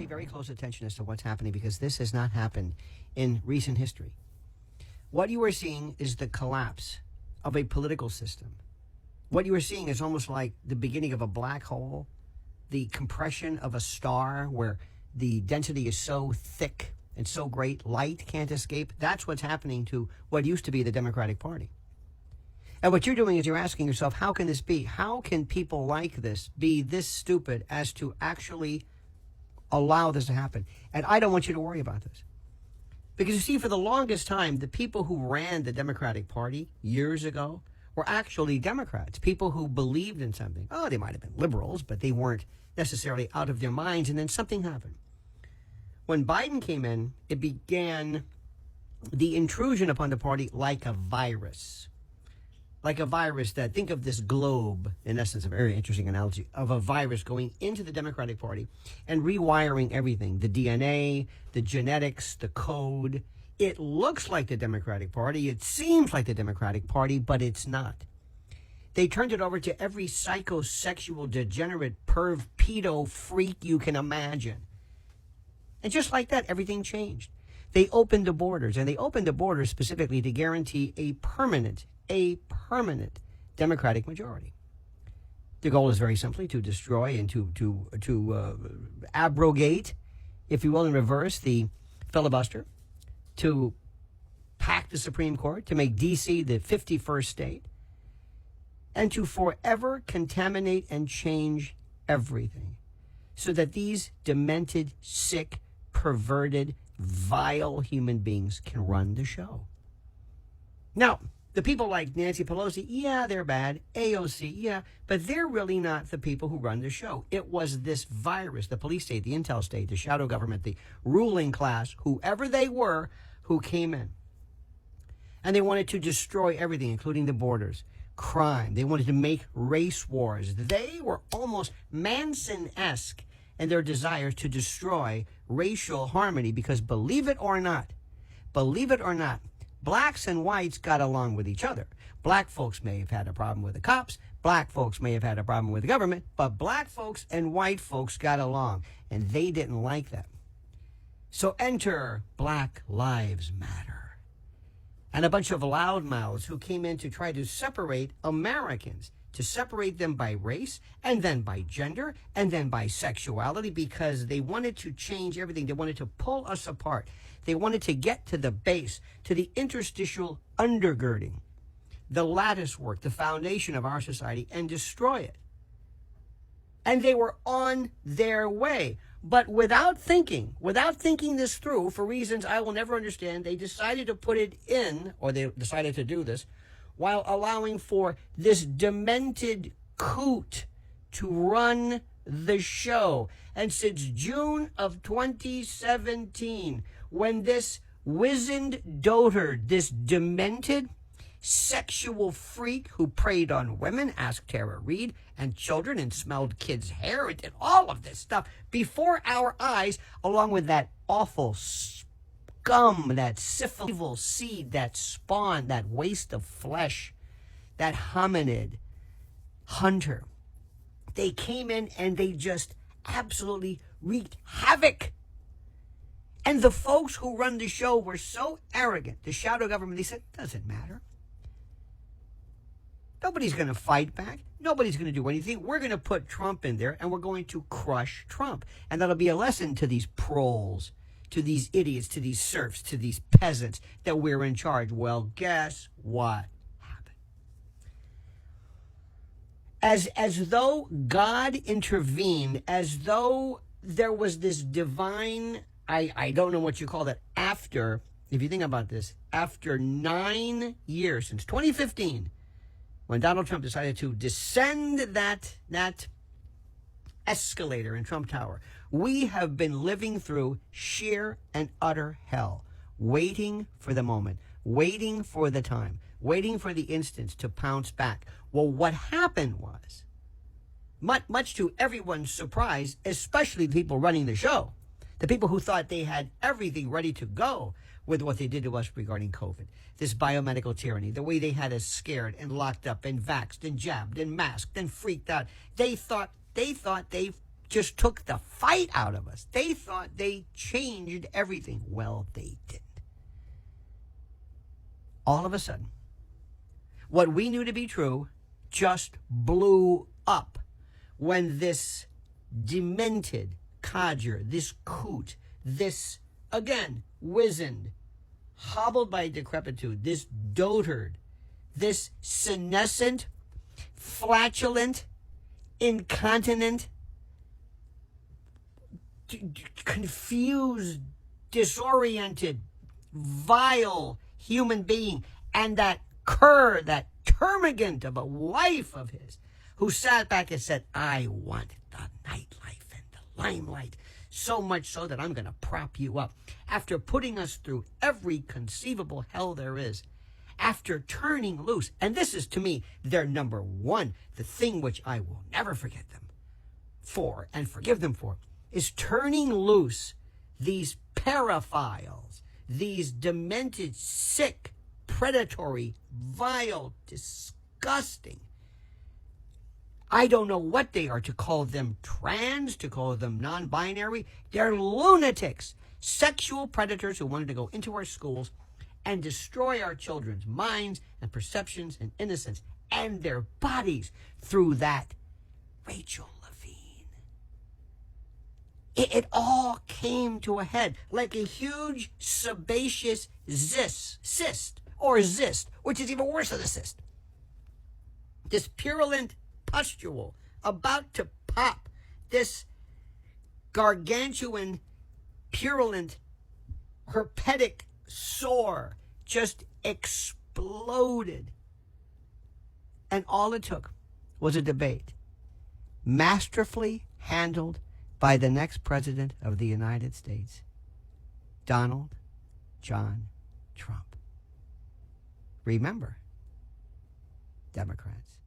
pay very close attention as to what's happening because this has not happened in recent history. What you are seeing is the collapse of a political system. What you are seeing is almost like the beginning of a black hole, the compression of a star where the density is so thick and so great, light can't escape. That's what's happening to what used to be the Democratic Party. And what you're doing is you're asking yourself, how can this be? How can people like this be this stupid as to actually allow this to happen? And I don't want you to worry about this. Because you see, for the longest time, the people who ran the Democratic Party years ago were actually Democrats, people who believed in something. Oh, they might have been liberals, but they weren't necessarily out of their minds. And then something happened. When Biden came in, it began the intrusion upon the party like a virus. Like a virus that, think of this globe, in essence, a very interesting analogy, of a virus going into the Democratic Party and rewiring everything, the DNA, the genetics, the code. It looks like the Democratic Party. It seems like the Democratic Party, but it's not. They turned it over to every psychosexual, degenerate, perv, pedo freak you can imagine. And just like that, everything changed. They opened the borders, and they opened the borders specifically to guarantee a permanent Democratic majority. The goal is very simply to destroy and to abrogate, if you will, in reverse, the filibuster, to pack the Supreme Court, to make D.C. the 51st state, and to forever contaminate and change everything so that these demented, sick, perverted, vile human beings can run the show. Now, the people like Nancy Pelosi, yeah, they're bad. AOC, yeah, but they're really not the people who run the show. It was this virus, the police state, the intel state, the shadow government, the ruling class, whoever they were, who came in. And they wanted to destroy everything, including the borders, crime. They wanted to make race wars. They were almost Manson-esque in their desire to destroy racial harmony because believe it or not, blacks and whites got along with each other. Black folks may have had a problem with the cops. Black folks may have had a problem with the government. But black folks and white folks got along, and they didn't like that. So enter Black Lives Matter. And a bunch of loudmouths who came in to try to separate Americans, to separate them by race, and then by gender, and then by sexuality, because they wanted to change everything. They wanted to pull us apart. They wanted to get to the base, to the interstitial undergirding, the lattice work, the foundation of our society, and destroy it. And they were on their way. But without thinking this through, for reasons I will never understand, they decided to put it in, or they decided to do this, while allowing for this demented coot to run the show. And since June of 2017, when this wizened dotard, this demented sexual freak who preyed on women, asked Tara Reid, and children, and smelled kids' hair, and did all of this stuff before our eyes, along with that awful scum, that syphilitic seed, that spawn, that waste of flesh, that hominid hunter. They came in and they just absolutely wreaked havoc. And the folks who run the show were so arrogant, the shadow government, they said, doesn't matter. Nobody's going to fight back. Nobody's going to do anything. We're going to put Trump in there, and we're going to crush Trump. And that'll be a lesson to these proles, to these idiots, to these serfs, to these peasants that we're in charge. Well, guess what happened? As though God intervened, as though there was this divine, I don't know what you call that, after, if you think about this, after 9 years, since 2015, when Donald Trump decided to descend that escalator in Trump Tower, we have been living through sheer and utter hell, waiting for the moment, waiting for the time, waiting for the instance to pounce back. Well, what happened was, much to everyone's surprise, especially the people running the show, the people who thought they had everything ready to go with what they did to us regarding COVID, this biomedical tyranny, the way they had us scared and locked up and vaxxed and jabbed and masked and freaked out. They thought they've just took the fight out of us. They thought they changed everything. Well, they didn't. All of a sudden, what we knew to be true just blew up when this demented codger, this coot, this, again, wizened, hobbled by decrepitude, this dotard, this senescent, flatulent, incontinent, confused, disoriented, vile human being, and that cur, that termagant of a wife of his, who sat back and said, I want the nightlife and the limelight, so much so that I'm going to prop you up. After putting us through every conceivable hell there is, after turning loose, and this is to me their number one, the thing which I will never forget them for and forgive them for, is turning loose these paraphiles, these demented, sick, predatory, vile, disgusting. I don't know what they are, to call them trans, to call them non-binary. They're lunatics, sexual predators who wanted to go into our schools and destroy our children's minds and perceptions and innocence and their bodies through that Rachel Levine. It all came to a head like a huge sebaceous cyst, which is even worse than a cyst. This purulent pustule about to pop, this gargantuan, purulent, herpetic sore just exploded. And all it took was a debate, masterfully handled by the next president of the United States, Donald John Trump. Remember, Democrats,